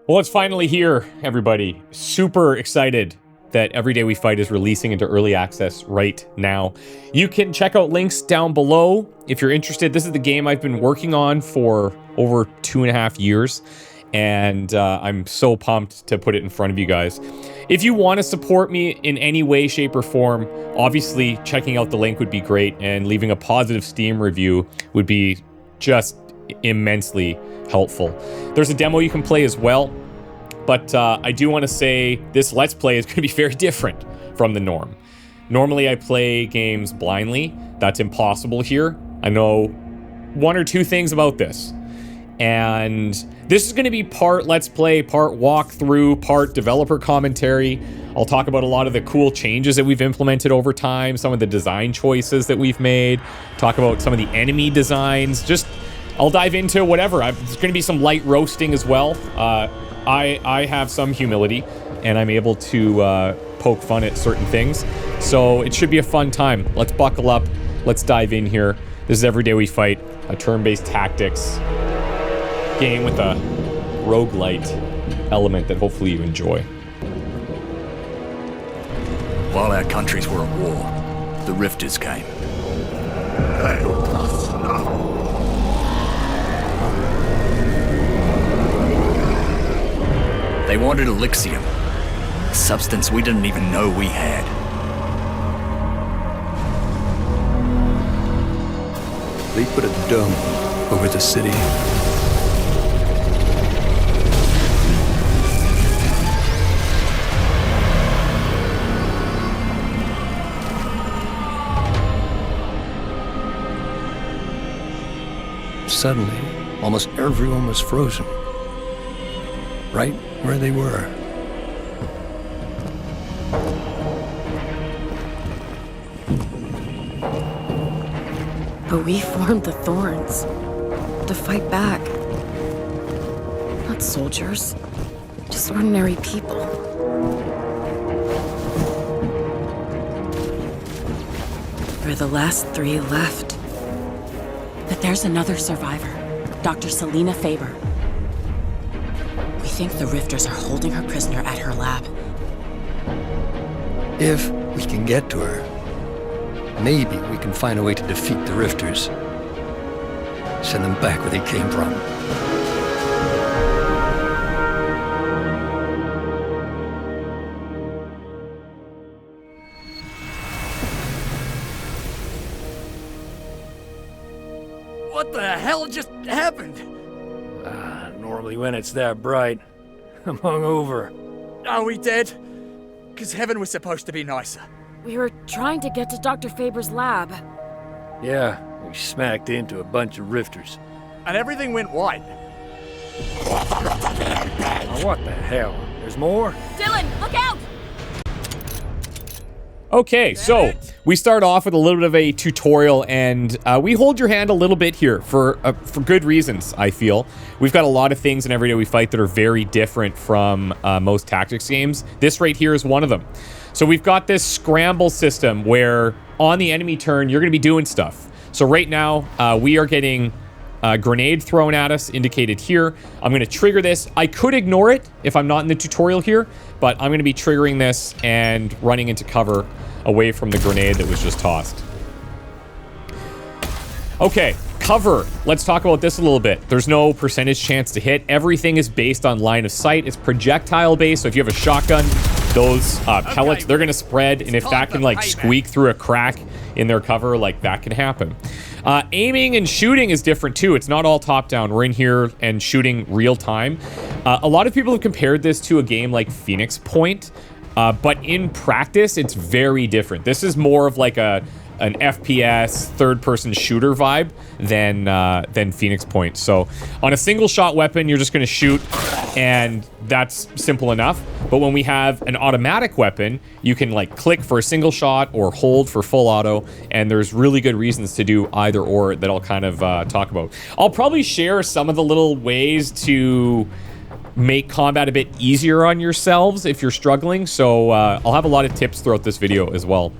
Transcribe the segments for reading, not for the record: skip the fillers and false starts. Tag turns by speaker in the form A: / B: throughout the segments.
A: Well, it's finally here, everybody. Super excited that Every Day We Fight is releasing into early access right now. You can check out links down below if you're interested. This is the game I've been working on for over 2.5 years, and I'm so pumped to put it in front of you guys. If you want to support me in any way, shape, or form, obviously checking out the link would be great, and leaving a positive Steam review would be just immensely helpful. There's a demo you can play as well, but I do want to say this Let's Play is going to be very different from the norm. Normally I play games blindly. That's impossible here. I know one or two things about this. And this is going to be part Let's Play, part walkthrough, part developer commentary. I'll talk about a lot of the cool changes that we've implemented over time, some of the design choices that we've made, talk about some of the enemy designs. I'll dive into whatever. There's going to be some light roasting as well. I have some humility, and I'm able to poke fun at certain things. So it should be a fun time. Let's buckle up. Let's dive in here. This is Every Day We Fight, a turn-based tactics game with a roguelite element that hopefully you enjoy.
B: While our countries were at war, the Rifters came. They wanted Elixium, a substance we didn't even know we had.
C: They put a dome over the city. Suddenly, almost everyone was frozen. Right where they were.
D: But we formed the Thorns to fight back. Not soldiers, just ordinary people. We're the last 3 left.
E: But there's another survivor, Dr. Selena Faber. We think the Rifters are holding her prisoner at her lab.
C: If we can get to her, maybe we can find a way to defeat the Rifters. Send them back where they came from.
B: What the hell just happened?
F: Normally when it's that bright, I'm hungover.
G: Are we dead? Because heaven was supposed to be nicer.
D: We were trying to get to Dr. Faber's lab.
F: Yeah, we smacked into a bunch of Rifters.
G: And everything went white.
F: Now what the hell? There's more?
D: Dylan, look out!
A: Okay, so we start off with a little bit of a tutorial, and we hold your hand a little bit here for good reasons, I feel. We've got a lot of things in Every Day We Fight that are very different from most tactics games. This right here is one of them. So we've got this scramble system where on the enemy turn, you're going to be doing stuff. So right now, we are getting a grenade thrown at us, indicated here. I'm going to trigger this. I could ignore it if I'm not in the tutorial here, but I'm going to be triggering this and running into cover away from the grenade that was just tossed. Okay, cover. Let's talk about this a little bit. There's no percentage chance to hit. Everything is based on line of sight. It's projectile based, so if you have a shotgun, those pellets, they're going to spread, and if that can like squeak through a crack in their cover, like that can happen. Aiming and shooting is different too. It's not all top down. We're in here and shooting real time. A lot of people have compared this to a game like Phoenix Point, but in practice, it's very different. This is more of like an FPS third-person shooter vibe than Phoenix Point. So on a single-shot weapon, you're just going to shoot, and that's simple enough. But when we have an automatic weapon, you can like click for a single shot or hold for full auto, and there's really good reasons to do either or that I'll kind of talk about. I'll probably share some of the little ways to make combat a bit easier on yourselves if you're struggling. So I'll have a lot of tips throughout this video as well.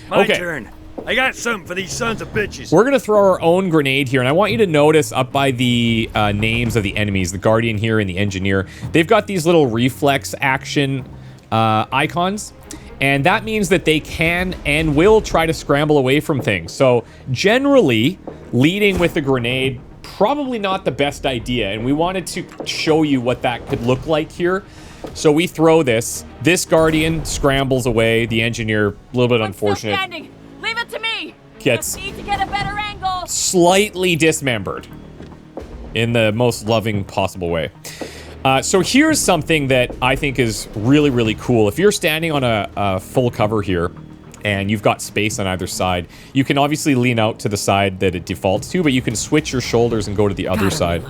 F: My turn. I got something for these sons of bitches.
A: We're going to throw our own grenade here, and I want you to notice up by the names of the enemies, the Guardian here and the Engineer, they've got these little reflex action icons, and that means that they can and will try to scramble away from things. So generally, leading with the grenade, probably not the best idea, and we wanted to show you what that could look like here. So we throw this. This Guardian scrambles away. The Engineer, a little bit unfortunate.
E: Leave it to me.
A: Gets
E: Just need to get a better angle.
A: slightly dismembered in the most loving possible way. So here's something that I think is really, really cool. If you're standing on a full cover here and you've got space on either side, you can obviously lean out to the side that it defaults to, but you can switch your shoulders and go to the other side.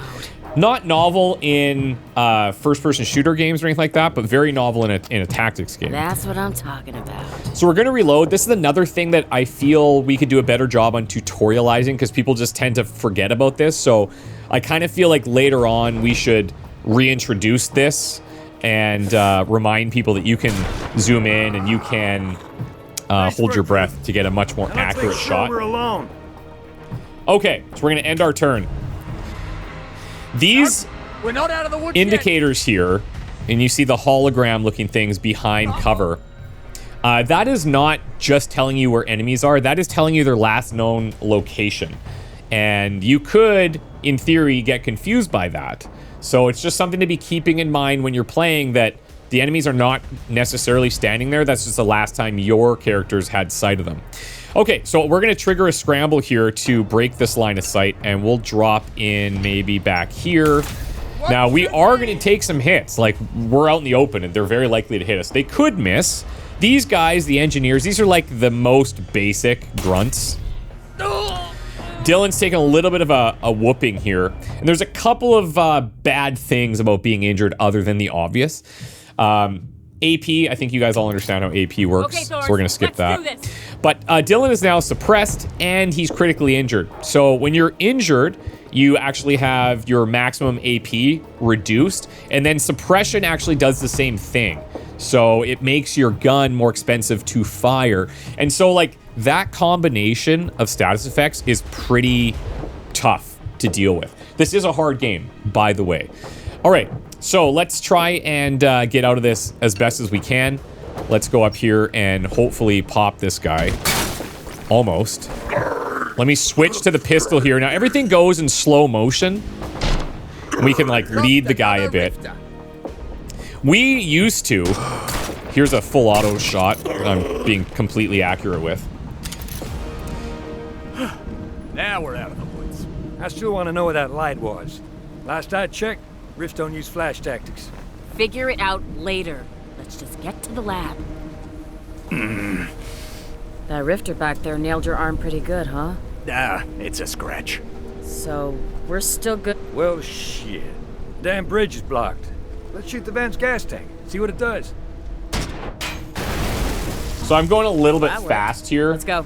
A: Not novel in first-person shooter games or anything like that, but very novel in a tactics game.
E: That's what I'm talking about.
A: So we're going to reload. This is another thing that I feel we could do a better job on tutorializing, because people just tend to forget about this. So I kind of feel like later on we should reintroduce this and remind people that you can zoom in and you can hold your breath to get a much more accurate shot.
F: Alone.
A: Okay, so we're going to end our turn. These
G: We're not out of the woods
A: indicators here, and you see the hologram looking things behind cover. That is not just telling you where enemies are, that is telling you their last known location. And you could, in theory, get confused by that. So it's just something to be keeping in mind when you're playing, that the enemies are not necessarily standing there. That's just the last time your characters had sight of them. Okay, so we're going to trigger a scramble here to break this line of sight, and we'll drop in maybe back here. Now, we are going to take some hits. Like, we're out in the open, and they're very likely to hit us. They could miss. These guys, the Engineers, these are like the most basic grunts. Dylan's taking a little bit of a whooping here. And there's a couple of bad things about being injured other than the obvious. AP, I think you guys all understand how AP works,
E: Okay,
A: so we're going to skip that.
E: do this.
A: But Dylan is now suppressed, and he's critically injured. So when you're injured, you actually have your maximum AP reduced, and then suppression actually does the same thing. So it makes your gun more expensive to fire. And so, like, that combination of status effects is pretty tough to deal with. This is a hard game, by the way. All right, so let's try and get out of this as best as we can. Let's go up here and hopefully pop this guy. Almost. Let me switch to the pistol here. Now, everything goes in slow motion. We can, like, lead the guy a bit. We used to... Here's a full auto shot that I'm being completely accurate with.
F: Now we're out of the woods. I still want to know where that light was. Last I checked, Rifts don't use flash tactics.
E: Figure it out later. Let's just get to the lab.
D: That rifter back there nailed your arm pretty good, huh?
B: Ah, it's a scratch.
D: So, we're still good.
F: Well, shit. Damn bridge is blocked. Let's shoot the van's gas tank. See what it does.
A: So I'm going a little bit fast here
D: Let's go.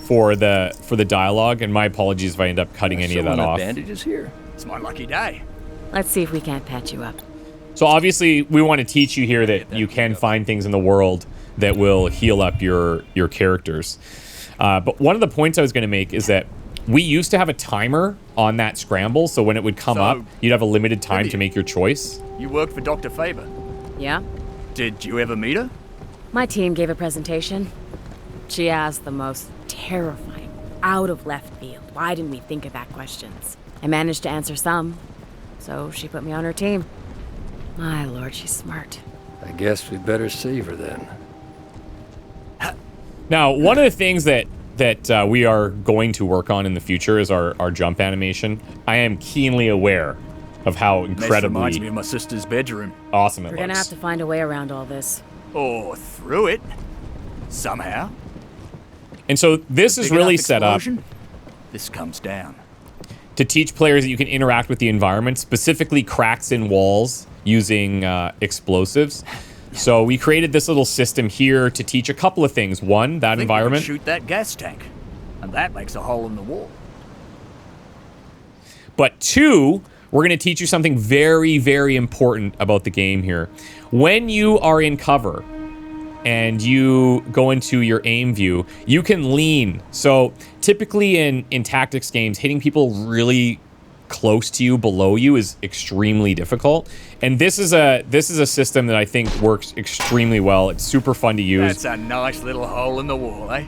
A: for the dialogue, and my apologies if I end up cutting any of that off.
C: Bandages here.
B: It's my lucky day.
D: Let's see if we can't patch you up.
A: So obviously, we want to teach you here that you can find things in the world that will heal up your characters. But one of the points I was going to make is that we used to have a timer on that scramble, so when it would come up, you'd have a limited time to make your choice.
B: You worked for Dr. Faber.
D: Yeah?
B: Did you ever meet her?
D: My team gave a presentation. She asked the most terrifying, out of left field, why didn't we think of that questions? I managed to answer some, so she put me on her team. My lord, she's smart.
C: I guess we better save her then.
A: Now, one of the things that we are going to work on in the future is our jump animation. I am keenly aware of how
B: This reminds
A: incredibly
B: me of my sister's bedroom.
A: awesome it
D: We're gonna
A: looks.
D: have to find a way around all this.
B: Or through it. Somehow.
A: And so this is
B: Big
A: really
B: enough
A: set up
B: explosion, this comes down.
A: to teach players that you can interact with the environment, specifically cracks in walls using explosives. So we created this little system here to teach a couple of things. One, that
B: I think we
A: environment.
B: can shoot that gas tank. And that makes a hole in the wall.
A: But two, we're going to teach you something very, very important about the game here. When you are in cover, and you go into your aim view, you can lean. So typically in tactics games, hitting people really close to you, below you, is extremely difficult. And this is a system that I think works extremely well. It's super fun to use.
B: That's a nice little hole in the wall, eh?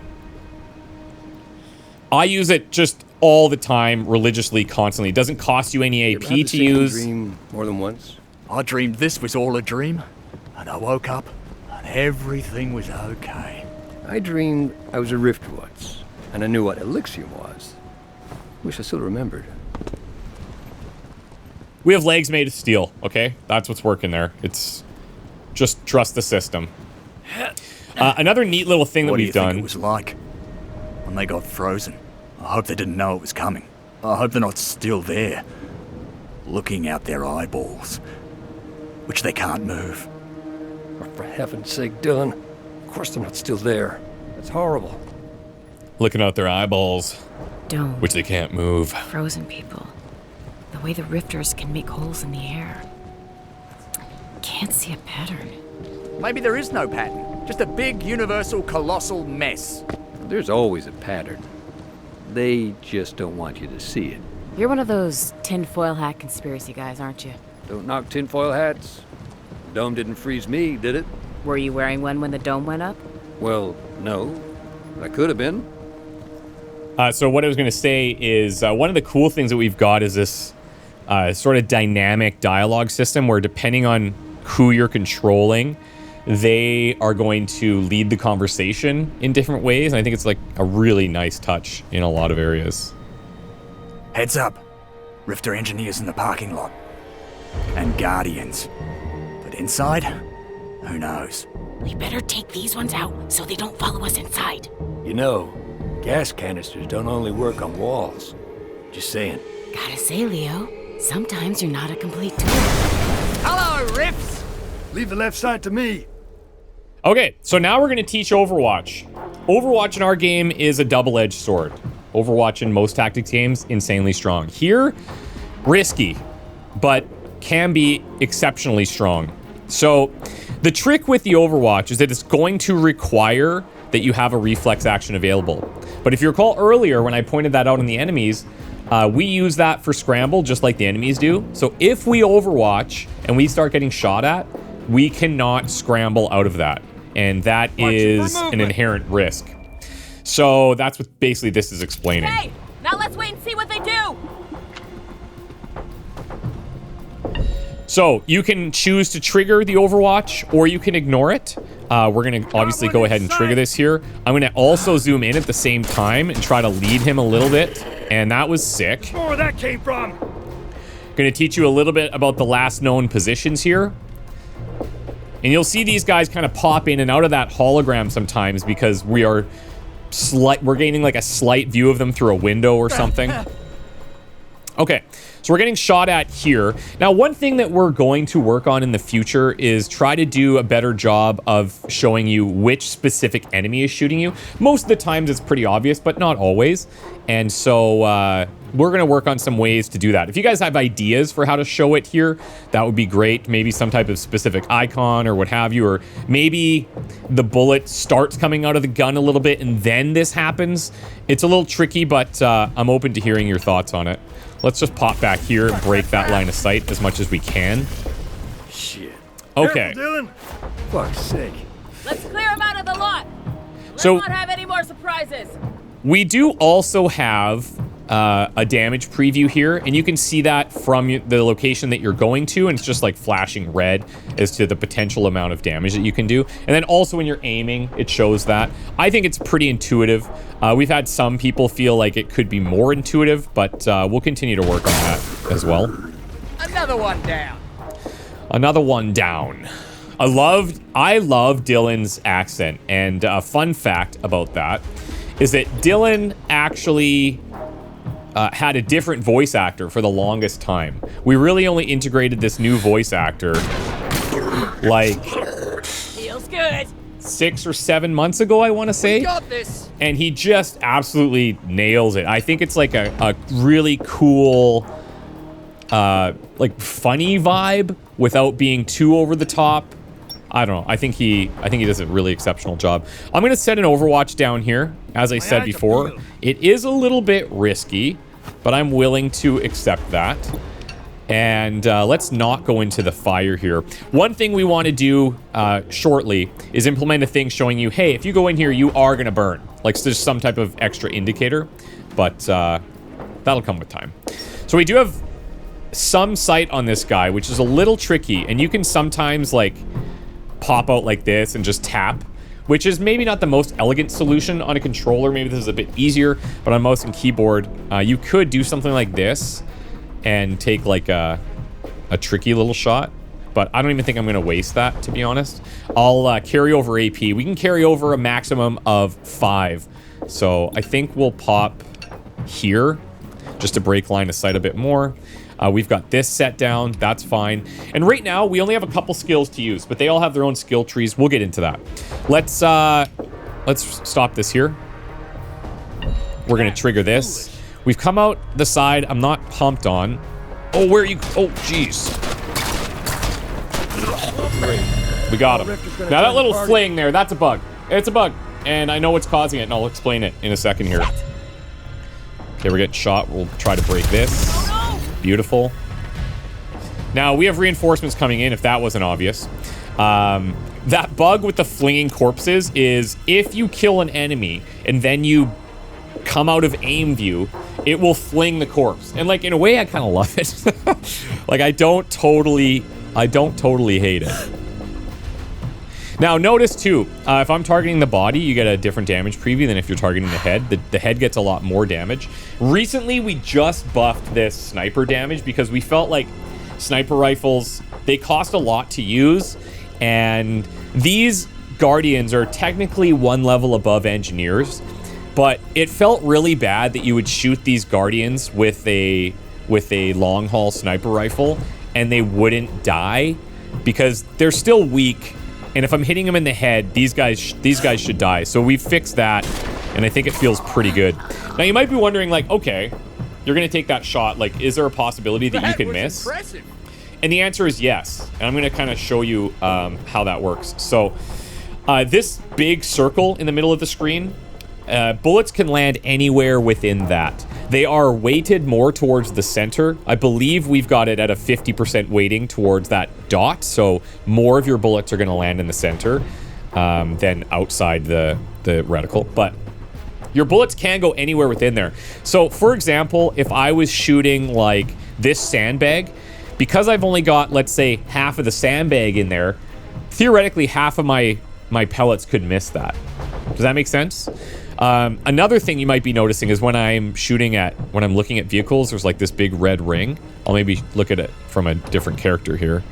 A: I use it just all the time, religiously, constantly. It doesn't cost you any AP to use.
C: Dream more than once?
B: I dreamed this was all a dream, and I woke up, and everything was okay.
C: I dreamed I was a rift once, and I knew what Elysium was. Wish I still remembered.
A: We have legs made of steel, okay? That's what's working there. It's just trust the system. Another neat little thing that
B: What do
A: we've
B: you think
A: done.
B: it was like when they got frozen? I hope they didn't know it was coming. I hope they're not still there, looking out their eyeballs, which they can't move.
C: Oh, for heaven's sake, Dylan. Of course they're not still there. That's horrible.
A: Looking out their eyeballs,
D: Don't.
A: which they can't move.
D: Frozen people. The way the rifters can make holes in the air. Can't see a pattern.
H: Maybe there is no pattern. Just a big, universal, colossal mess.
C: There's always a pattern. They just don't want you to see it.
D: You're one of those tinfoil hat conspiracy guys, aren't you?
C: Don't knock tinfoil hats. The dome didn't freeze me, did it?
D: Were you wearing one when the dome went up?
C: Well, no. But I could have been.
A: So what I was going to say is one of the cool things that we've got is this sort of dynamic dialogue system where depending on who you're controlling, they are going to lead the conversation in different ways. And I think it's like a really nice touch in a lot of areas.
B: Heads up. Rifter engineers in the parking lot. And guardians. But inside? Who knows?
E: We better take these ones out so they don't follow us inside.
C: You know, gas canisters don't only work on walls. Just saying.
E: Gotta say, Leo, sometimes you're not a complete tool.
H: Hello, Riffs!
C: Leave the left side to me.
A: Okay, so now we're going to teach Overwatch. Overwatch in our game is a double-edged sword. Overwatch in most tactics games, insanely strong. Here, risky, but can be exceptionally strong. So the trick with the Overwatch is that it's going to require that you have a reflex action available. But if you recall earlier when I pointed that out on the enemies, we use that for scramble just like the enemies do. So if we Overwatch and we start getting shot at, we cannot scramble out of that. And that is an inherent risk. So that's what basically this is explaining.
D: Hey, now let's wait and see what they do.
A: So you can choose to trigger the Overwatch or you can ignore it. We're going to obviously go ahead and trigger this here. I'm going to also zoom in at the same time and try to lead him a little bit. And that was sick.
F: Where that came from?
A: Going to teach you a little bit about the last known positions here. And you'll see these guys kind of pop in and out of that hologram sometimes because we're gaining like a slight view of them through a window or something. Okay, so we're getting shot at here. Now, one thing that we're going to work on in the future is try to do a better job of showing you which specific enemy is shooting you. Most of the times it's pretty obvious, but not always. And so we're going to work on some ways to do that. If you guys have ideas for how to show it here, that would be great. Maybe some type of specific icon or what have you, or maybe the bullet starts coming out of the gun a little bit and then this happens. It's a little tricky, but I'm open to hearing your thoughts on it. Let's just pop back here and break that line of sight as much as we can.
C: Shit.
A: Okay.
F: Careful, Dylan.
C: Fuck's sake.
D: Let's clear them out of the lot. Let's
A: So-
D: not have any more surprises.
A: We do also have a damage preview here, and you can see that from the location that you're going to, and it's just like flashing red as to the potential amount of damage that you can do. And then also when you're aiming, it shows that. I think it's pretty intuitive. We've had some people feel like it could be more intuitive, but we'll continue to work on that as well.
H: Another one down.
A: Another one down. I love Dylan's accent, and a fun fact about that is that Dylan actually had a different voice actor for the longest time. We really only integrated this new voice actor like
D: Feels good.
A: 6 or 7 months ago, I want to say.
H: Got this.
A: And he just absolutely nails it. I think it's like a really cool, like funny vibe without being too over the top. I don't know. I think he does a really exceptional job. I'm going to set an Overwatch down here. As I said before, it is a little bit risky, but I'm willing to accept that. And let's not go into the fire here. One thing we want to do shortly is implement a thing showing you, hey, if you go in here, you are going to burn. Like, there's some type of extra indicator, but that'll come with time. So we do have some sight on this guy, which is a little tricky, and you can sometimes, like, pop out like this and just tap, which is maybe not the most elegant solution on a controller. Maybe this is a bit easier, but on mouse and keyboard, you could do something like this and take like a tricky little shot, but I don't even think I'm gonna waste that, to be honest. I'll carry over AP. We can carry over a maximum of 5. So I think we'll pop here just to break line of sight a bit more. We've got this set down, that's fine. And right now, we only have a couple skills to use, but they all have their own skill trees. We'll get into that. Let's stop this here. We're gonna trigger this. We've come out the side I'm not pumped on. Oh, where are you? Oh, jeez. We got him. Now that little fling there, that's a bug. It's a bug. And I know what's causing it, and I'll explain it in a second here. Okay, we're getting shot. We'll try to break this. Beautiful. Now, we have reinforcements coming in, if that wasn't obvious. That bug with the flinging corpses is if you kill an enemy and then you come out of aim view, it will fling the corpse. And like, in a way, I kind of love it. Like, I don't totally hate it. Now, notice too, if I'm targeting the body, you get a different damage preview than if you're targeting the head. The head gets a lot more damage. Recently, we just buffed this sniper damage because we felt like sniper rifles, they cost a lot to use, and these Guardians are technically one level above engineers, but it felt really bad that you would shoot these Guardians with a long haul sniper rifle and they wouldn't die because they're still weak. And if I'm hitting them in the head, these guys should die. So we fixed that, and I think it feels pretty good. Now you might be wondering, like, okay, you're gonna take that shot. Like, is there a possibility that you can miss?
H: Impressive.
A: And the answer is yes. And I'm gonna kind of show you how that works. So this big circle in the middle of the screen, bullets can land anywhere within that. They are weighted more towards the center. I believe we've got it at a 50% weighting towards that dot, so more of your bullets are going to land in the center than outside the reticle. But your bullets can go anywhere within there. So, for example, if I was shooting like this sandbag, because I've only got, let's say, half of the sandbag in there, theoretically half of my pellets could miss that. Does that make sense? Another thing you might be noticing is when I'm looking at vehicles, there's like this big red ring. I'll maybe look at it from a different character here.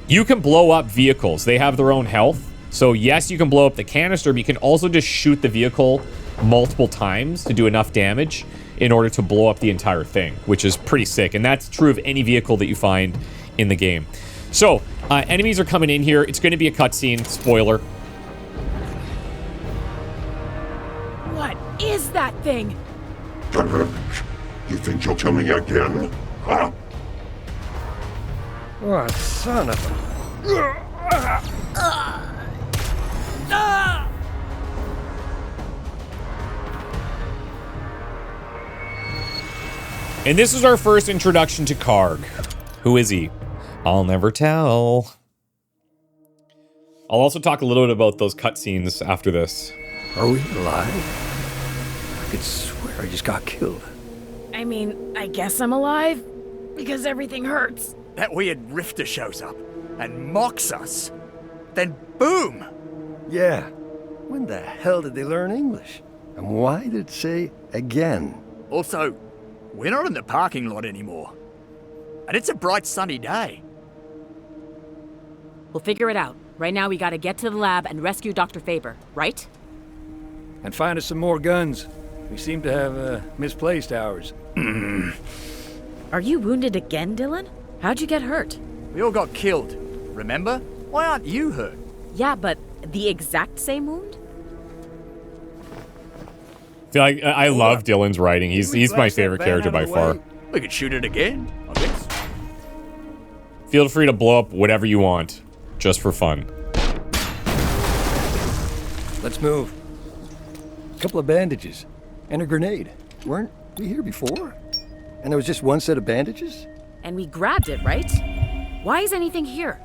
A: You can blow up vehicles. They have their own health. So yes, you can blow up the canister, but you can also just shoot the vehicle multiple times to do enough damage in order to blow up the entire thing, which is pretty sick. And that's true of any vehicle that you find in the game. So, enemies are coming in here. It's going to be a cutscene. Spoiler.
D: What is that thing?
I: You think you'll kill me again? Huh?
F: What son of a...
A: And this is our first introduction to Karg. Who is he? I'll never tell. I'll also talk a little bit about those cutscenes after this.
C: Are we alive? I could swear I just got killed.
D: I mean, I guess I'm alive because everything hurts.
H: That weird rifter shows up and mocks us. Then boom!
C: Yeah. When the hell did they learn English? And why did it say again?
H: Also, we're not in the parking lot anymore. And it's a bright sunny day.
D: We'll figure it out. Right now we gotta get to the lab and rescue Dr. Faber, right?
F: And find us some more guns. We seem to have misplaced ours.
D: Are you wounded again, Dylan? How'd you get hurt?
H: We all got killed, remember? Why aren't you hurt?
D: Yeah, but the exact same wound?
A: I love Dylan's writing. He's my favorite character by far.
H: We could shoot it again, I guess.
A: Feel free to blow up whatever you want. just for fun.
C: Let's move. A couple of bandages and a grenade. Weren't we here before? And there was just one set of bandages?
D: And we grabbed it, right? Why is anything here?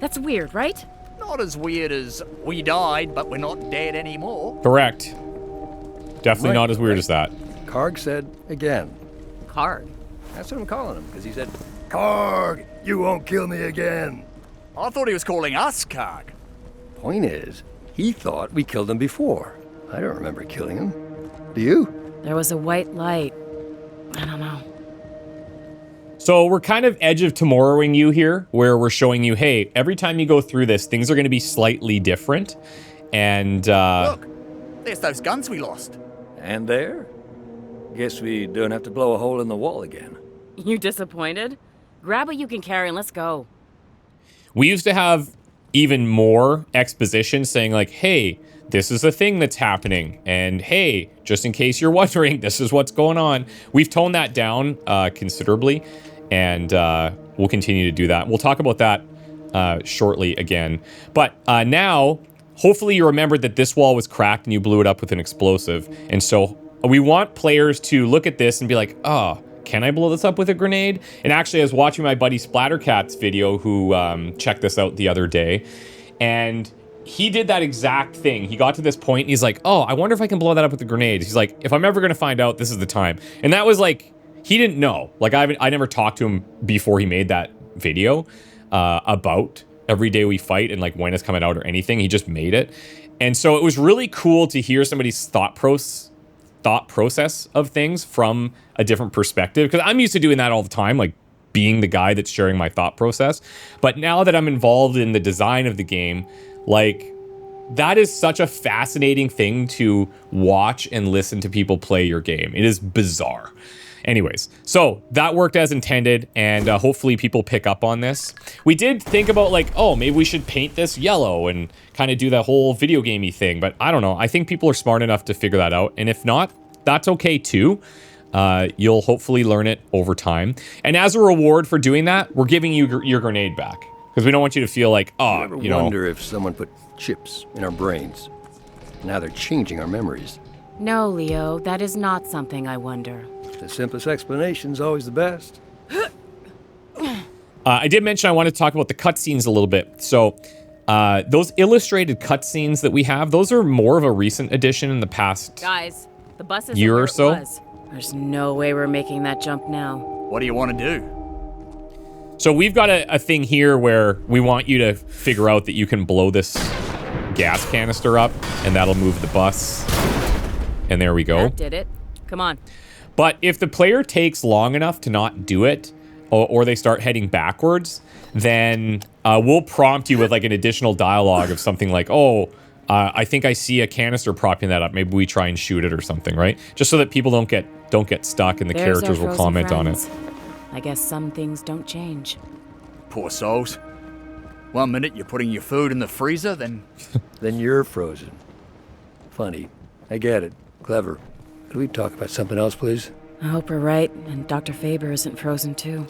D: That's weird, right?
H: Not as weird as we died, but we're not dead anymore.
A: Correct. Definitely
C: Right,
A: not as weird as that.
C: Karg said again.
D: Karg.
C: That's what I'm calling him, because he said, Karg, you won't kill me again.
H: I thought he was calling us Karg.
C: Point is, he thought we killed him before. I don't remember killing him. Do you?
D: There was a white light. I don't know.
A: So we're kind of edge of tomorrowing you here, where we're showing you, hey, every time you go through this, things are going to be slightly different. And,
H: Look, there's those guns we lost.
C: And there? Guess we don't have to blow a hole in the wall again.
D: You disappointed? Grab what you can carry and let's go.
A: we used to have even more exposition saying like, hey, this is a thing that's happening. And hey, just in case you're wondering, this is what's going on. We've toned that down considerably, and we'll continue to do that. We'll talk about that shortly again. But now, hopefully you remembered that this wall was cracked and you blew it up with an explosive. And so we want players to look at this and be like, oh, can I blow this up with a grenade? And actually, I was watching my buddy Splattercat's video, who checked this out the other day, and he did that exact thing. He got to this point and he's like, oh, I wonder if I can blow that up with a grenade. He's like, if I'm ever going to find out, this is the time. And that was like, he didn't know. Like, I never talked to him before he made that video about Every Day We Fight and like when it's coming out or anything. He just made it. And so it was really cool to hear somebody's thought process of things from a different perspective, because I'm used to doing that all the time, like being the guy that's sharing my thought process. But now that I'm involved in the design of the game, like, that is such a fascinating thing to watch and listen to people play your game. It is bizarre. Anyways, so that worked as intended, and hopefully people pick up on this. We did think about like, oh, maybe we should paint this yellow and kind of do that whole video gamey thing, but I don't know. I think people are smart enough to figure that out, and if not, that's okay too. You'll hopefully learn it over time. And as a reward for doing that, we're giving you your grenade back, because we don't want you to feel like, oh, you know.
C: I wonder if someone put chips in our brains. Now they're changing our memories.
D: No, Leo, that is not something I wonder.
C: The simplest explanation's always the best.
A: I did mention I wanted to talk about the cutscenes a little bit. So those illustrated cutscenes that we have, those are more of a recent addition in the past
D: Guys, the bus is
A: year or so.
D: There's no way we're making that jump now.
H: What do you want to do?
A: So we've got a thing here where we want you to figure out that you can blow this gas canister up, and that'll move the bus. And there we go.
D: That did it. Come on.
A: But if the player takes long enough to not do it, or they start heading backwards, then we'll prompt you with like an additional dialogue of something like, oh, I think I see a canister propping that up. Maybe we try and shoot it or something, right? Just so that people don't get stuck and the
D: There's
A: characters
D: our
A: will
D: frozen
A: comment
D: friends.
A: on it.
D: I guess some things don't change.
H: Poor souls. 1 minute you're putting your food in the freezer, then...
C: Then you're frozen. Funny. I get it. Clever. Could we talk about something else, please?
D: I hope we're right, and Dr. Faber isn't frozen too.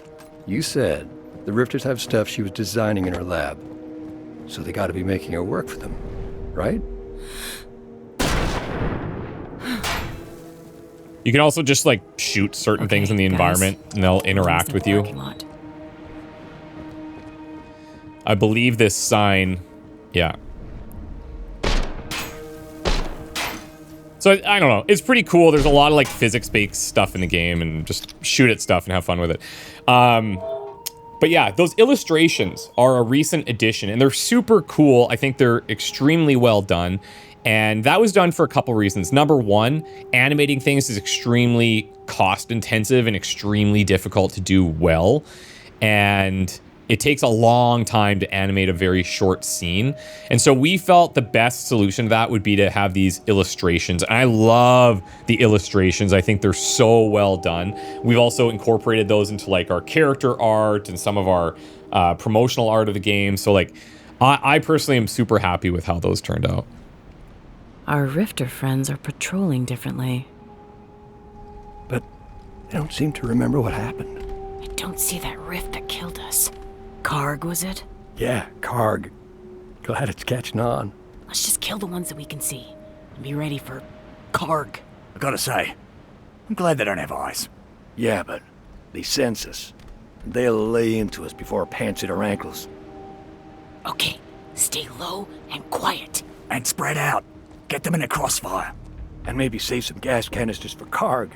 C: You said the Rifters have stuff she was designing in her lab. So they gotta be making her work for them, right?
A: You can also just like shoot certain things in the environment, and they'll interact with you. I believe this sign, yeah. So I don't know, it's pretty cool. There's a lot of like physics-based stuff in the game, and just shoot at stuff and have fun with it. But yeah, those illustrations are a recent addition, and they're super cool. I think they're extremely well done. And that was done for a couple reasons. Number one, animating things is extremely cost intensive and extremely difficult to do well. And it takes a long time to animate a very short scene. And so we felt the best solution to that would be to have these illustrations. And I love the illustrations. I think they're so well done. We've also incorporated those into like our character art and some of our promotional art of the game. So like, I personally am super happy with how those turned out.
D: Our Rifter friends are patrolling differently.
C: But they don't seem to remember what happened.
D: I don't see that rift that killed us. Karg, was it?
C: Yeah, Karg. Glad it's catching on.
E: Let's just kill the ones that we can see. And be ready for Karg.
B: I gotta say, I'm glad they don't have eyes.
C: Yeah, but they sense us. They'll lay into us before our pants hit our ankles.
E: Okay, stay low and quiet.
B: And spread out. Get them in a crossfire.
C: And maybe save some gas canisters for Karg.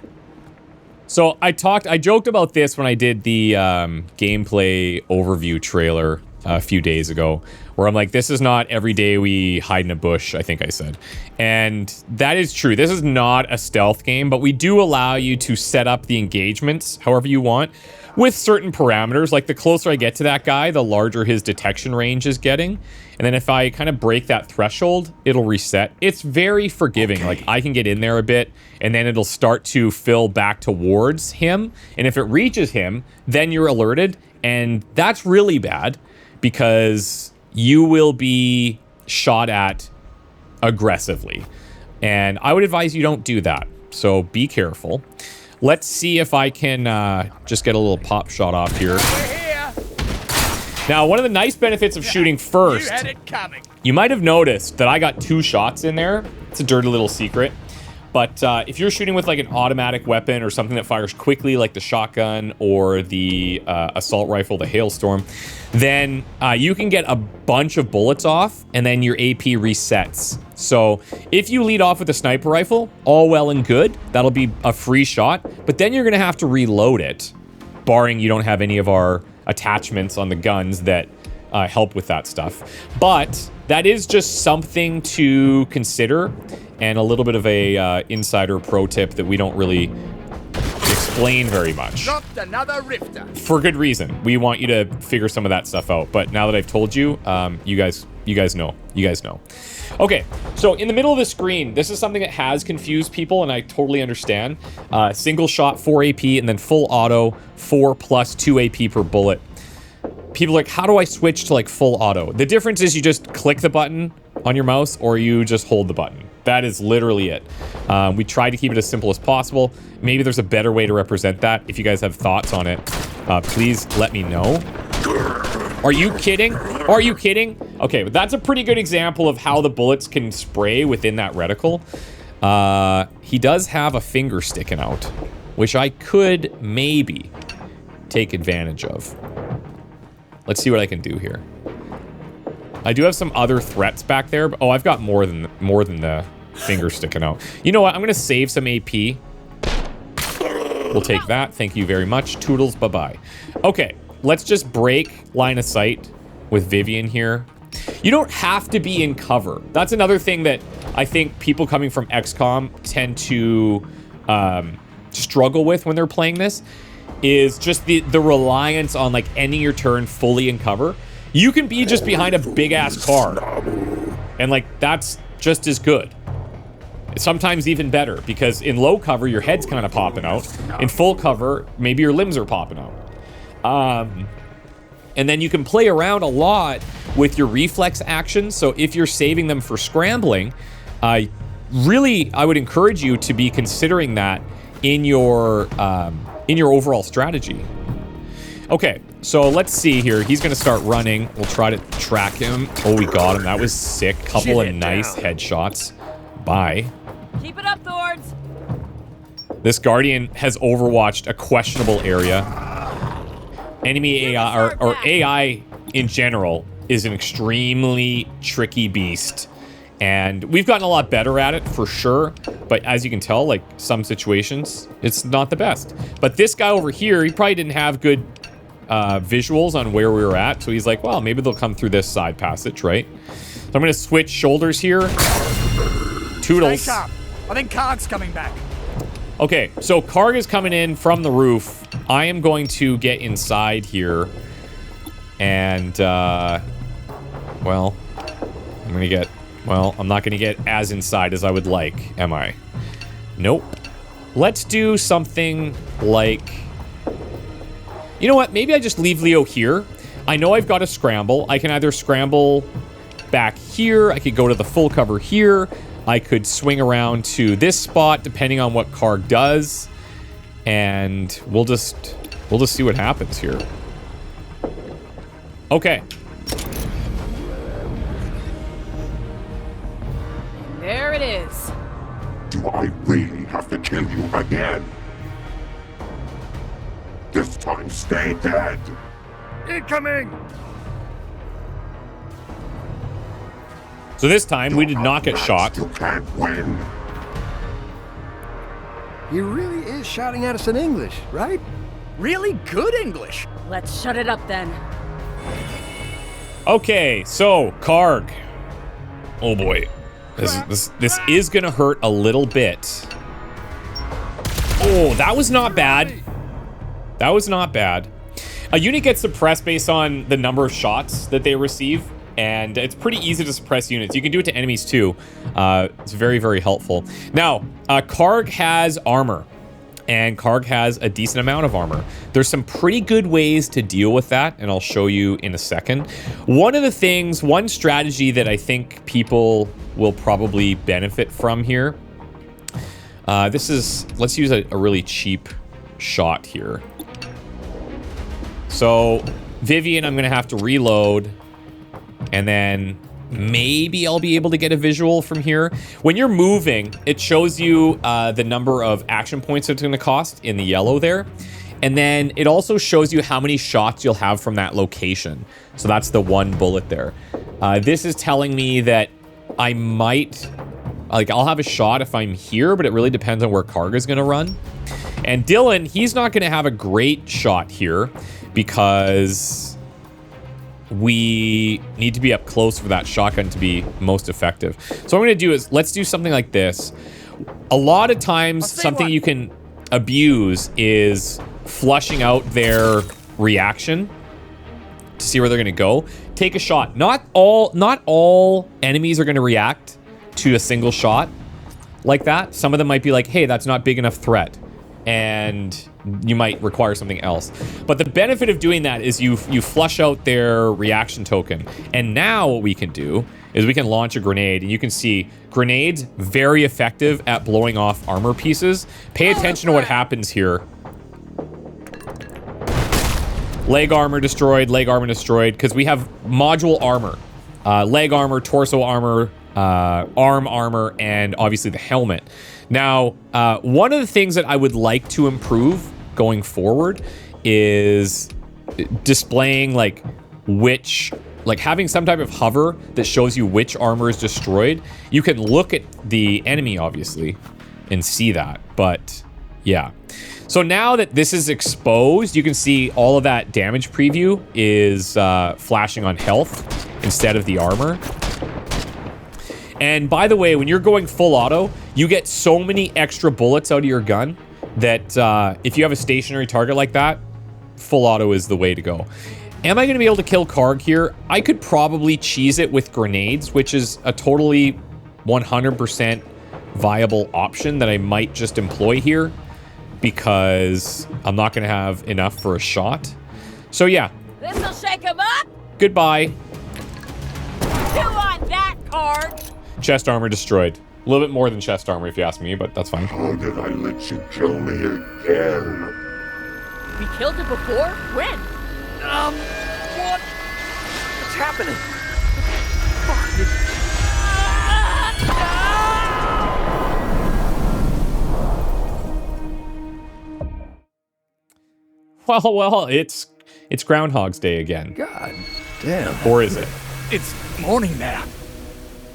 A: So I joked about this when I did the gameplay overview trailer a few days ago, where I'm like, this is not every day we hide in a bush, I think I said. And that is true. This is not a stealth game, but we do allow you to set up the engagements however you want with certain parameters. Like the closer I get to that guy, the larger his detection range is getting. And then if I kind of break that threshold, it'll reset. It's very forgiving. Okay. Like I can get in there a bit and then it'll start to fill back towards him. And if it reaches him, then you're alerted. And that's really bad because you will be shot at aggressively. And I would advise you don't do that. So be careful. Let's see if I can just get a little pop shot off here. Now, one of the nice benefits of shooting first, you might have noticed that I got 2 shots in there. It's a dirty little secret. But if you're shooting with like an automatic weapon or something that fires quickly, like the shotgun or the assault rifle, the hailstorm, then you can get a bunch of bullets off and then your AP resets. So if you lead off with a sniper rifle, all well and good. That'll be a free shot. But then you're going to have to reload it, barring you don't have any of our attachments on the guns that help with that stuff. But that is just something to consider, and a little bit of a insider pro tip that we don't really explain very much.
G: Dropped another rifter.
A: For good reason. We want you to figure some of that stuff out. But now that I've told you, you guys know. You guys know. Okay, so in the middle of the screen, this is something that has confused people, and I totally understand. Single shot, 4 AP, and then full auto, 4 plus 2 AP per bullet. People are like, how do I switch to like full auto? The difference is you just click the button on your mouse or you just hold the button. That is literally it. We try to keep it as simple as possible. Maybe there's a better way to represent that. If you guys have thoughts on it, please let me know. Are you kidding? Are you kidding? Okay, but that's a pretty good example of how the bullets can spray within that reticle. He does have a finger sticking out, which I could maybe take advantage of. Let's see what I can do here. I do have some other threats back there, but I've got more than the finger sticking out. You know what? I'm gonna save some AP. We'll take that. Thank you very much. Toodles, bye-bye. Okay, let's just break line of sight with Vivian here. You don't have to be in cover. That's another thing that I think people coming from XCOM tend to struggle with when they're playing this, is just the reliance on like ending your turn fully in cover. You can be just behind a big ass car and like that's just as good. Sometimes even better, because in low cover your head's kind of popping out. In full cover maybe your limbs are popping out. And then you can play around a lot with your reflex actions. So if you're saving them for scrambling, really I would encourage you to be considering that in your overall strategy. Okay, so let's see here. He's gonna start running. We'll try to track him. Oh, we got him. That was sick. Couple of nice headshots. Bye.
D: Keep it up, Thords.
A: This Guardian has overwatched a questionable area. Enemy AI, or AI in general, is an extremely tricky beast. And we've gotten a lot better at it, for sure. But as you can tell, like, some situations, it's not the best. But this guy over here, he probably didn't have good visuals on where we were at. So he's like, well, maybe they'll come through this side passage, right? So I'm going to switch shoulders here. Toodles.
G: Stay sharp. I think Karg's coming back.
A: Okay, so Karg is coming in from the roof. I am going to get inside here. And, well, I'm not going to get as inside as I would like, am I? Nope. Let's do something like... You know what? Maybe I just leave Leo here. I know I've got to scramble. I can either scramble back here. I could go to the full cover here. I could swing around to this spot, depending on what Karg does. And we'll just see what happens here. Okay.
D: it is.
I: Do I really have to kill you again? This time stay dead.
F: Incoming!
A: So this time we did not get shot.
I: You can't win.
C: He really is shouting at us in English, right?
H: Really good English.
D: Let's shut it up then.
A: Okay, so Karg. Oh boy, this is gonna hurt a little bit. Oh, that was not bad. That was not bad. A unit gets suppressed based on the number of shots that they receive, and it's pretty easy to suppress units. You can do it to enemies too. It's very, very helpful. Now, Karg has armor, and Karg has a decent amount of armor. There's some pretty good ways to deal with that, and I'll show you in a second. One strategy that I think people will probably benefit from here. Let's use a really cheap shot here. So, Vivian, I'm gonna have to reload, and then maybe I'll be able to get a visual from here. When you're moving, it shows you the number of action points it's gonna cost in the yellow there. And then it also shows you how many shots you'll have from that location. So that's the one bullet there. This is telling me that I might, I'll have a shot if I'm here, but it really depends on where Karg is gonna run. And Dylan, he's not gonna have a great shot here because we need to be up close for that shotgun to be most effective. So what I'm gonna do is, let's do something like this. A lot of times, something you can abuse is flushing out their reaction to see where they're gonna go. Take a shot. Not all enemies are gonna react to a single shot like that. Some of them might be like, hey, that's not big enough threat, and you might require something else. But the benefit of doing that is you flush out their reaction token. And now what we can do is we can launch a grenade, and you can see grenades very effective at blowing off armor pieces. Pay attention to what happens here. Leg armor destroyed, because we have module armor. Leg armor, torso armor, arm armor, and obviously the helmet. Now, one of the things that I would like to improve going forward is displaying having some type of hover that shows you which armor is destroyed. You can look at the enemy, obviously, and see that, but yeah. So now that this is exposed, you can see all of that damage preview is flashing on health instead of the armor. And by the way, when you're going full auto, you get so many extra bullets out of your gun that if you have a stationary target like that, full auto is the way to go. Am I going to be able to kill Karg here? I could probably cheese it with grenades, which is a totally 100% viable option that I might just employ here because I'm not going to have enough for a shot. So yeah.
D: This'll shake him up.
A: Goodbye.
D: Chew on that, Karg.
A: Chest armor destroyed. A little bit more than chest armor if you ask me, but that's fine.
I: How did I let you kill me again?
D: We killed it before? When?
F: What? What's happening?
A: Well, it's Groundhog's Day again.
C: God damn.
A: Or is it?
H: It's morning now.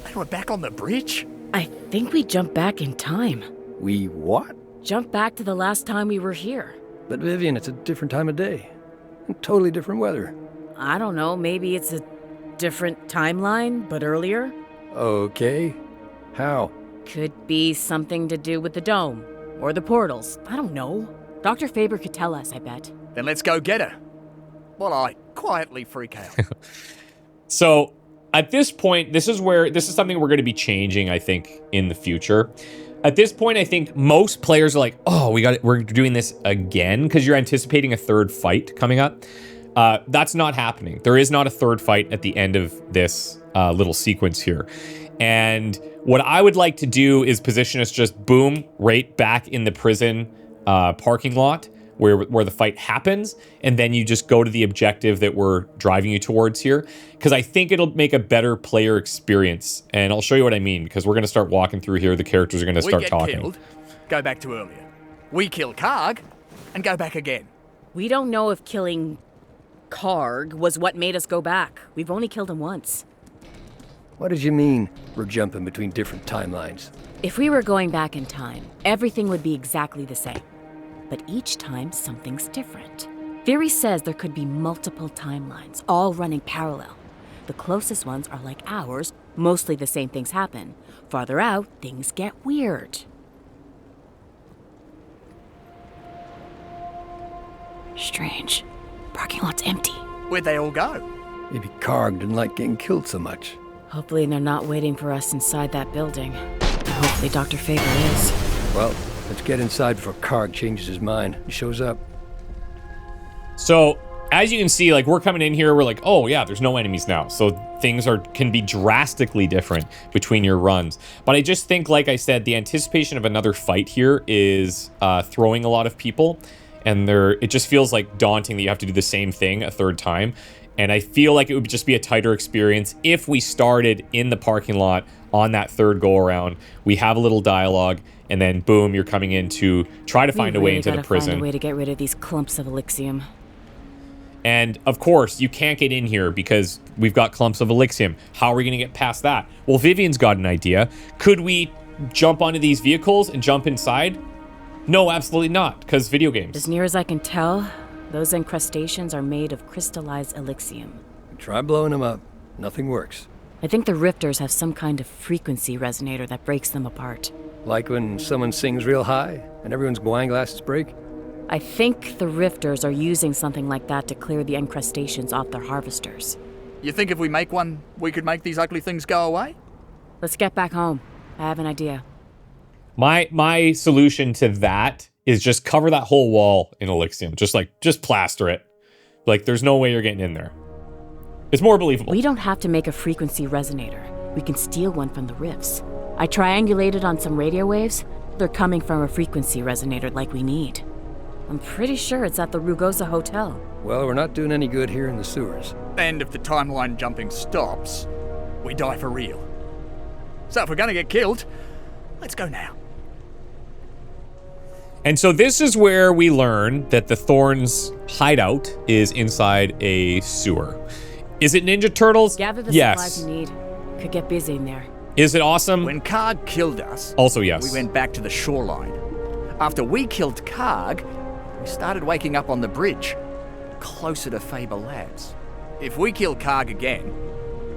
H: And we're back on the bridge?
D: I think we jumped back in time.
C: We what?
D: Jumped back to the last time we were here.
C: But Vivian, it's a different time of day. And totally different weather.
D: I don't know, maybe it's a different timeline, but earlier?
C: Okay. How?
D: Could be something to do with the dome. Or the portals. I don't know. Dr. Faber could tell us, I bet.
H: Then let's go get her. While I quietly freak out.
A: So at this point, this is something we're going to be changing, I think, in the future. At this point, I think most players are like, oh, we're doing this again, because you're anticipating a third fight coming up. That's not happening. There is not a third fight at the end of this little sequence here. And what I would like to do is position us just boom, right back in the prison parking lot where the fight happens, and then you just go to the objective that we're driving you towards here, because I think it'll make a better player experience. And I'll show you what I mean, because we're going to start walking through here. The characters are going to start talking.
H: Killed, go back to earlier. We kill Karg, and go back again.
D: We don't know if killing Karg was what made us go back. We've only killed him once.
C: What did you mean, we're jumping between different timelines?
D: If we were going back in time, everything would be exactly the same. But each time, something's different. Theory says there could be multiple timelines, all running parallel. The closest ones are like ours, mostly the same things happen. Farther out, things get weird. Strange. Parking lot's empty.
H: Where'd they all go?
C: Maybe Karg didn't like getting killed so much.
D: Hopefully they're not waiting for us inside that building. Hopefully Dr. Faber is.
C: Well, let's get inside before Karg changes his mind and shows up.
A: So, as you can see, like, we're coming in here, we're like, oh yeah, there's no enemies now. So things can be drastically different between your runs. But I just think, like I said, the anticipation of another fight here is throwing a lot of people. And it just feels like daunting that you have to do the same thing a third time. And I feel like it would just be a tighter experience if we started in the parking lot on that third go around. We have a little dialogue, and then boom, you're coming in to try to find a way into the prison.
D: Find a way to get rid of these clumps of Elixium.
A: And of course, you can't get in here because we've got clumps of Elixium. How are we going to get past that? Well, Vivian's got an idea. Could we jump onto these vehicles and jump inside? No, absolutely not, because video games.
D: As near as I can tell, those incrustations are made of crystallized Elixium.
C: Try blowing them up. Nothing works.
D: I think the Rifters have some kind of frequency resonator that breaks them apart.
C: Like when someone sings real high and everyone's wine glasses break?
D: I think the Rifters are using something like that to clear the incrustations off their harvesters.
H: You think if we make one, we could make these ugly things go away?
D: Let's get back home. I have an idea.
A: My solution to that is just cover that whole wall in Elixium. Just plaster it. Like, there's no way you're getting in there. It's more believable.
D: We don't have to make a frequency resonator. We can steal one from the rifts. I triangulated on some radio waves. They're coming from a frequency resonator like we need. I'm pretty sure it's at the Rugosa Hotel.
C: Well, we're not doing any good here in the sewers.
H: And if the timeline jumping stops, we die for real. So if we're gonna get killed, let's go now.
A: And so this is where we learn that the Thorns' hideout is inside a sewer. Is it Ninja Turtles?
D: Gather the
A: yes.
D: supplies you need. Could get busy in there.
A: Is it awesome?
H: When Karg killed us,
A: also yes.
H: We went back to the shoreline. After we killed Karg, we started waking up on the bridge, closer to Faber Labs. If we kill Karg again,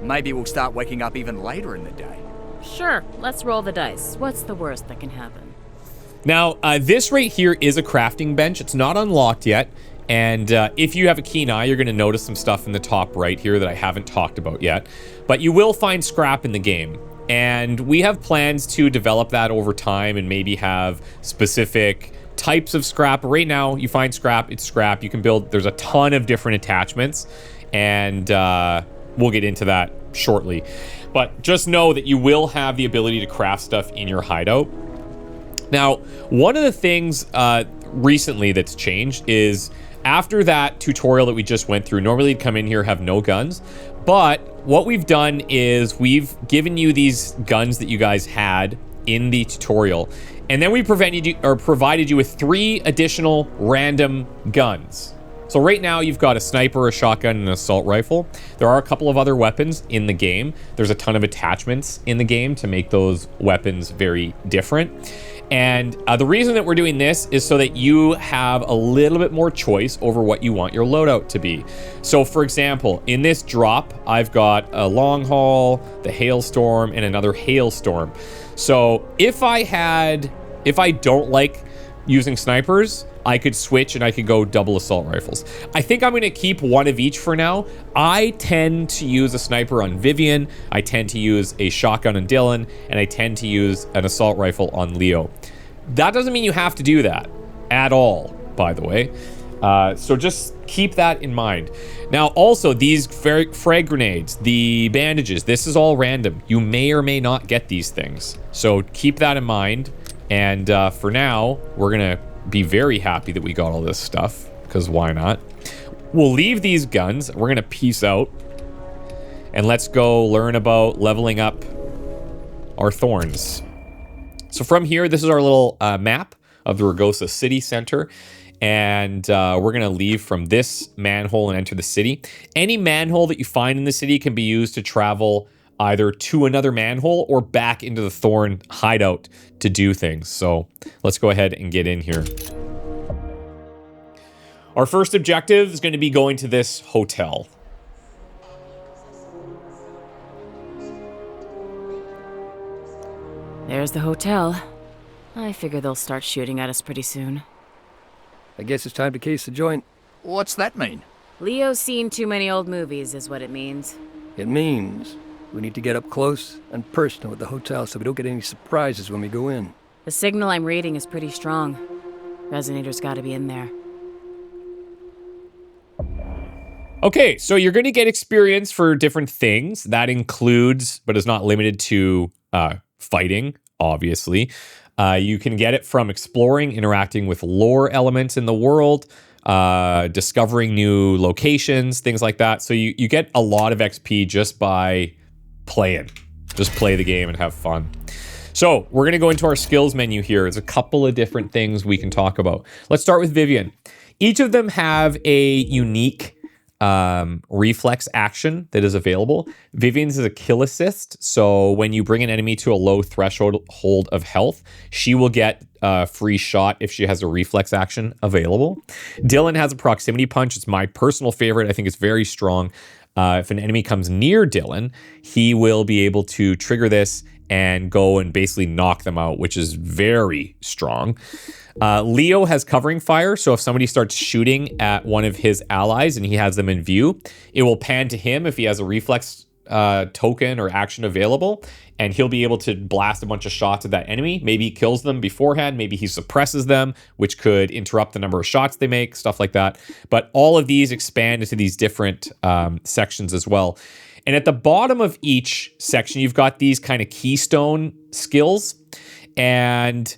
H: maybe we'll start waking up even later in the day.
D: Sure, let's roll the dice. What's the worst that can happen?
A: Now, this right here is a crafting bench. It's not unlocked yet. And if you have a keen eye, you're going to notice some stuff in the top right here that I haven't talked about yet. But you will find scrap in the game. And we have plans to develop that over time and maybe have specific types of scrap. Right now, you find scrap, it's scrap. You can build, there's a ton of different attachments. And we'll get into that shortly. But just know that you will have the ability to craft stuff in your hideout. Now, one of the things recently that's changed is after that tutorial that we just went through, normally you'd come in here, have no guns. But what we've done is we've given you these guns that you guys had in the tutorial. And then we provided you with 3 additional random guns. So right now you've got a sniper, a shotgun, and an assault rifle. There are a couple of other weapons in the game. There's a ton of attachments in the game to make those weapons very different. And the reason that we're doing this is so that you have a little bit more choice over what you want your loadout to be. So for example, in this drop, I've got a long haul, the hailstorm, and another hailstorm. So if I don't like using snipers, I could switch and I could go double assault rifles. I think I'm going to keep one of each for now. I tend to use a sniper on Vivian, I tend to use a shotgun on Dylan, and I tend to use an assault rifle on Leo. That doesn't mean you have to do that at all, by the way. So just keep that in mind. Now, also, these frag grenades, the bandages, this is all random. You may or may not get these things. So keep that in mind. And for now, we're going to be very happy that we got all this stuff, because why not? We'll leave these guns. We're going to peace out. And let's go learn about leveling up our thorns. So from here, this is our little map of the Rugosa city center. And we're going to leave from this manhole and enter the city. Any manhole that you find in the city can be used to travel either to another manhole or back into the Thorn hideout to do things. So let's go ahead and get in here. Our first objective is going to be going to this hotel.
D: There's the hotel. I figure they'll start shooting at us pretty soon.
C: I guess it's time to case the joint.
H: What's that mean?
D: Leo's seen too many old movies is what it means.
C: It means we need to get up close and personal with the hotel so we don't get any surprises when we go in.
D: The signal I'm reading is pretty strong. Resonator's gotta be in there.
A: Okay, so you're going to get experience for different things. That includes, but is not limited to, fighting, obviously. You can get it from exploring, interacting with lore elements in the world, discovering new locations, things like that. So you get a lot of XP just by playing. Just play the game and have fun. So we're going to go into our skills menu here. There's a couple of different things we can talk about. Let's start with Vivian. Each of them have a unique reflex action that is available. Vivian's is a kill assist, so when you bring an enemy to a low threshold of health, she will get a free shot if she has a reflex action available. Dylan has a proximity punch. It's my personal favorite. I think it's very strong. If an enemy comes near Dylan, he will be able to trigger this and go and basically knock them out, which is very strong. Leo has covering fire, so if somebody starts shooting at one of his allies and he has them in view, it will pan to him if he has a reflex token or action available, and he'll be able to blast a bunch of shots at that enemy. Maybe he kills them beforehand, maybe he suppresses them, which could interrupt the number of shots they make, stuff like that. But all of these expand into these different sections as well. And at the bottom of each section, you've got these kind of keystone skills, and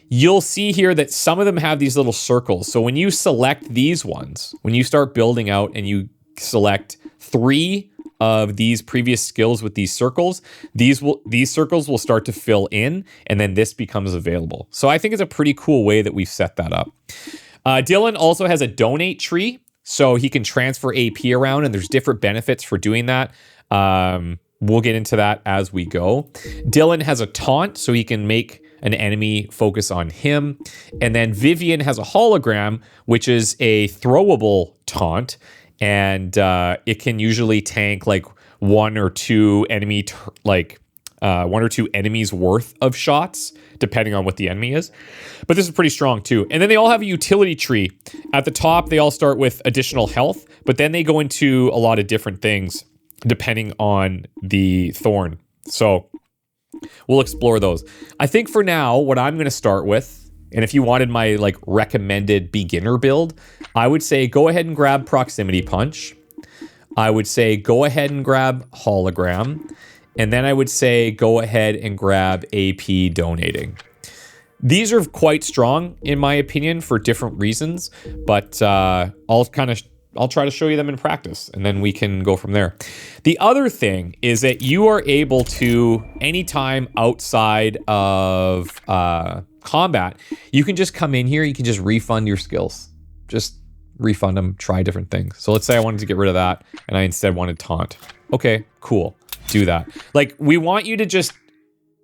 A: you'll see here that some of them have these little circles. So when you select these ones, when you start building out and you select 3 of these previous skills with these circles, these circles will start to fill in, and then this becomes available. So I think it's a pretty cool way that we've set that up. Dylan also has a donate tree, so he can transfer AP around, and there's different benefits for doing that. We'll get into that as we go. Dylan has a taunt, so he can make an enemy focus on him. And then Vivian has a hologram, which is a throwable taunt. And it can usually tank like one or two enemies worth of shots, depending on what the enemy is. But this is pretty strong too. And then they all have a utility tree. At the top, they all start with additional health, but then they go into a lot of different things depending on the thorn. So we'll explore those. I think for now, what I'm going to start with, and if you wanted my like recommended beginner build, I would say go ahead and grab proximity punch. I would say go ahead and grab hologram. And then I would say go ahead and grab AP donating. These are quite strong in my opinion for different reasons, but I'll try to show you them in practice, and then we can go from there. The other thing is that you are able to, anytime outside of combat, you can just come in here, you can just refund your skills. Just refund them, try different things. So let's say I wanted to get rid of that, and I instead wanted taunt. Okay, cool. Do that. Like, we want you to just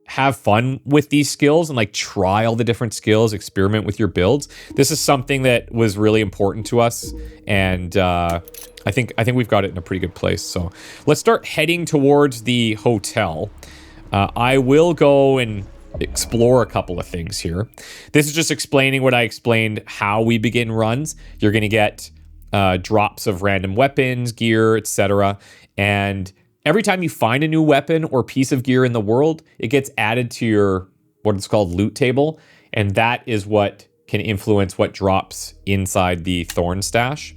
A: have fun with these skills and like try all the different skills, experiment with your builds. This is something that was really important to us, and I think we've got it in a pretty good place. So let's start heading towards the hotel. I will go and explore a couple of things here. This is just explaining what I explained, how we begin runs. You're going to get drops of random weapons, gear, etc. And every time you find a new weapon or piece of gear in the world, it gets added to your, what it's called, loot table. And that is what can influence what drops inside the thorn stash.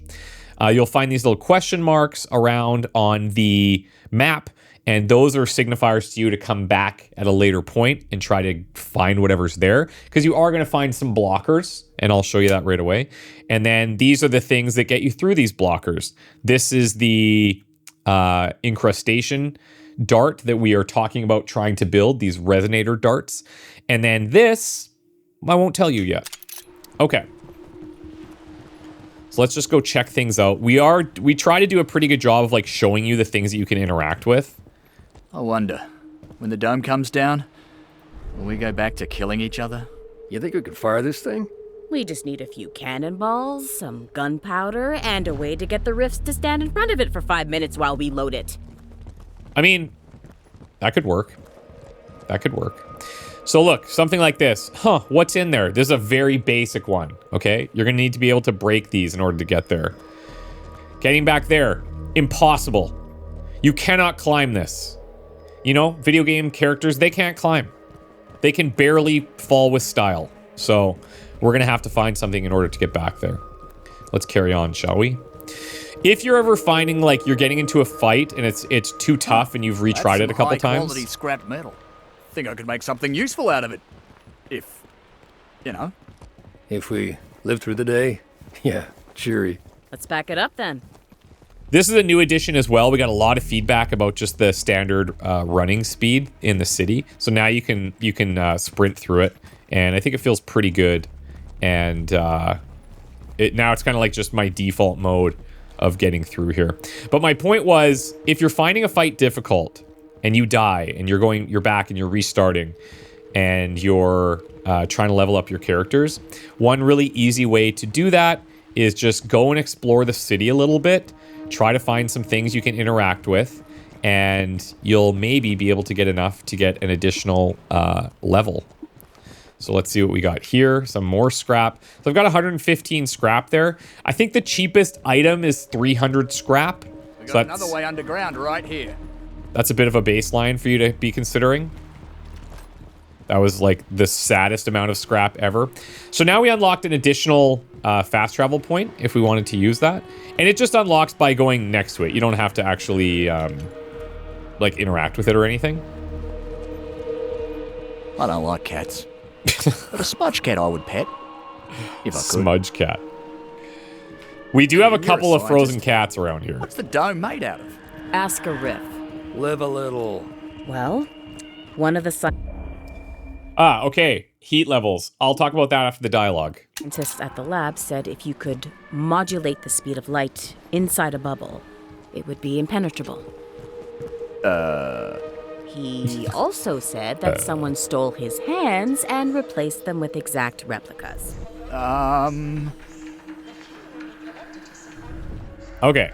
A: You'll find these little question marks around on the map, And those are signifiers to you to come back at a later point and try to find whatever's there, because you are going to find some blockers, and I'll show you that right away. And then these are the things that get you through these blockers. This is the incrustation dart that we are talking about trying to build, these resonator darts. And then this, I won't tell you yet. Okay. So let's just go check things out. We try to do a pretty good job of like showing you the things that you can interact with.
H: I wonder, when the dome comes down, will we go back to killing each other?
C: You think we could fire this thing?
D: We just need a few cannonballs, some gunpowder, and a way to get the rifts to stand in front of it for 5 minutes while we load it.
A: I mean, that could work. That could work. So look, something like this. What's in there? This is a very basic one, okay? You're going to need to be able to break these in order to get there. Getting back there, impossible. You cannot climb this. You know, video game characters, they can't climb. They can barely fall with style. So we're going to have to find something in order to get back there. Let's carry on, shall we? If you're ever finding like you're getting into a fight and it's too tough and you've retried it a couple times.
H: Quality scrap metal. Think I could make something useful out of it. If, you know.
C: If we live through the day? Yeah, cheery.
D: Let's back it up then.
A: This is a new addition as well. We got a lot of feedback about just the standard running speed in the city. So now you can sprint through it, and I think it feels pretty good. And now it's kind of like just my default mode of getting through here. But my point was, if you're finding a fight difficult and you die and you're back and you're restarting and you're trying to level up your characters, one really easy way to do that is just go and explore the city a little bit. Try to find some things you can interact with, and you'll maybe be able to get enough to get an additional level. So let's see what we got here. Some more scrap. So I've got 115 scrap there. I think the cheapest item is 300 scrap.
H: We got another way underground right here.
A: That's a bit of a baseline for you to be considering. That was like the saddest amount of scrap ever. So now we unlocked an additional fast travel point if we wanted to use that. And it just unlocks by going next to it. You don't have to actually like interact with it or anything.
H: I don't like cats. But a smudge cat I would pet. If I could.
A: Smudge cat. We do have a couple of frozen cats around here.
H: What's the dome made out of?
D: Ask a riff.
C: Live a little.
D: Well, one of the
A: Okay. Heat levels. I'll talk about that after the dialogue.
D: scientists at the lab said if you could modulate the speed of light inside a bubble, it would be impenetrable. He also said that someone stole his hands and replaced them with exact replicas.
A: Okay.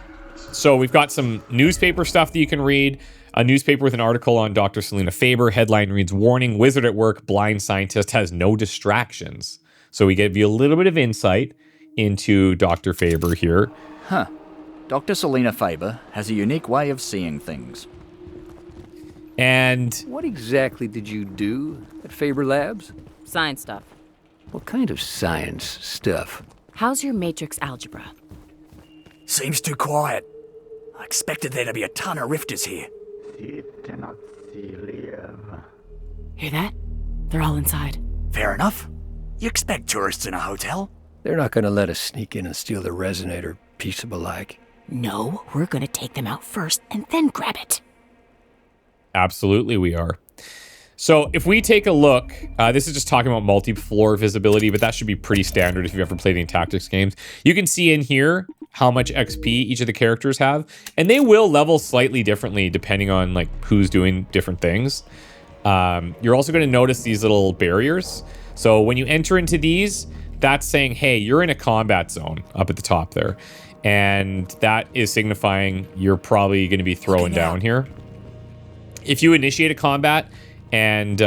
A: So we've got some newspaper stuff that you can read. A newspaper with an article on Dr. Selina Faber. Headline reads, "Warning, wizard at work, blind scientist has no distractions." So we give you a little bit of insight into Dr. Faber here.
H: Huh. Dr. Selina Faber has a unique way of seeing things.
A: And
C: What exactly did you do at Faber Labs?
D: Science stuff.
C: What kind of science stuff?
D: How's your matrix algebra?
B: Seems too quiet. I expected there to be a ton of rifters here.
D: Hear that? They're all inside.
B: Fair enough. You expect tourists in a hotel?
C: They're not gonna let us sneak in and steal the resonator, peaceable like.
D: No, we're gonna take them out first and then grab it.
A: absolutely we are. So if we take a look, this is just talking about multi-floor visibility, but that should be pretty standard if you've ever played any tactics games. You can see in here how much XP each of the characters have, and they will level slightly differently depending on like who's doing different things. You're also going to notice these little barriers. So when you enter into these, that's saying, hey, you're in a combat zone up at the top there. And that is signifying you're probably going to be throwing down here. If you initiate a combat and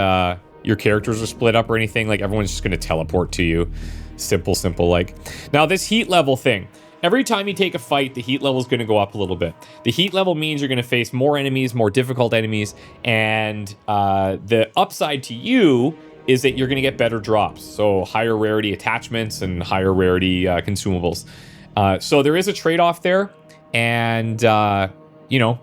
A: your characters are split up or anything, like everyone's just going to teleport to you. Simple like. Now this heat level thing. Every time you take a fight, the heat level is going to go up a little bit. The heat level means you're going to face more enemies, more difficult enemies, and the upside to you is that you're going to get better drops. So higher rarity attachments and higher rarity consumables. So there is a trade-off there, and you know,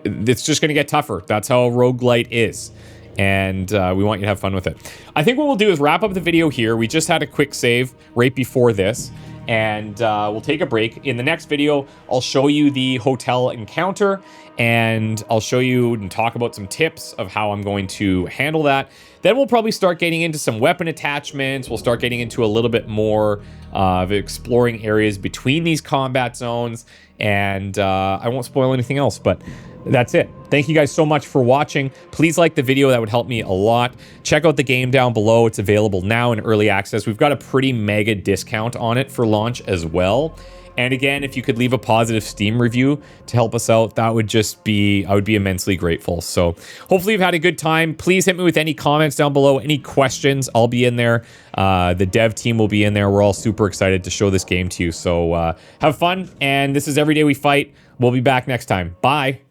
A: it's just going to get tougher. That's how roguelite is. And we want you to have fun with it. I think what we'll do is wrap up the video here. We just had a quick save right before this, and we'll take a break. In the next video, I'll show you the hotel encounter, and I'll show you and talk about some tips of how I'm going to handle that. Then we'll probably start getting into some weapon attachments. We'll start getting into a little bit more of exploring areas between these combat zones, and I won't spoil anything else, but that's it. Thank you guys so much for watching. Please like the video. That would help me a lot. Check out the game down below. It's available now in early access. We've got a pretty mega discount on it for launch as well. And again, if you could leave a positive Steam review to help us out, that would just be, I would be immensely grateful. So hopefully you've had a good time. Please hit me with any comments down below, any questions. I'll be in there. The dev team will be in there. We're all super excited to show this game to you. So have fun. And this is Every Day We Fight. We'll be back next time. Bye.